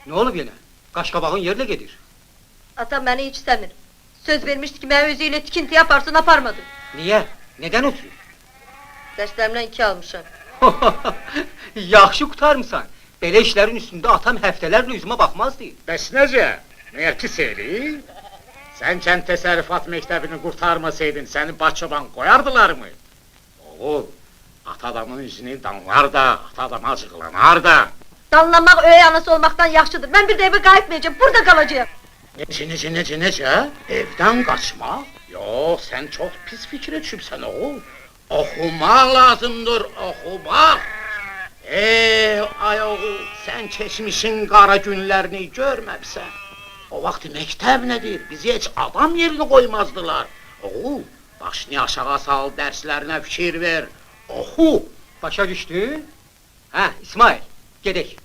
Ne olub yenə? Qaşqabağın yerlə gedir. Atam beni hiç istemiyor. Söz vermişti ki beni özüyle tikinti yaparsın, aparmadı. Niyə? Nədən ötürü? Derslerimden 2 almışam. Yaxşı qutarmısan. Belə işlərin üstündə atam həftələrlə üzümə baxmazdı. Bəs necə? Məyər pis eləyir? Sən kənd təsərrüfat məktəbini qurtarmasaydın, səni Bakıdan qoyardılar mı? Oğul, ata adamın üzünü danlar da, ata adam acıqlanar da. Danlanmak öğe anası olmaktan yaxşıdır. Ben bir de eve kayıtmayacağım, burada kalacağım. Necə? Evdən qaçmaq? Yox, sən çox pis fikrə düşübsən, oğul. Oxumaq lazımdır, oxumaq. Ay oğul, sən keçmişin qara günlərini görməbsən. O vaxt məktəb nədir? Bizi heç adam yerini qoymazdılar. Oğul, başını aşağı sal, dərslərinə fikir ver. Oxu. Başa düşdün? Hə, İsmail, gedək.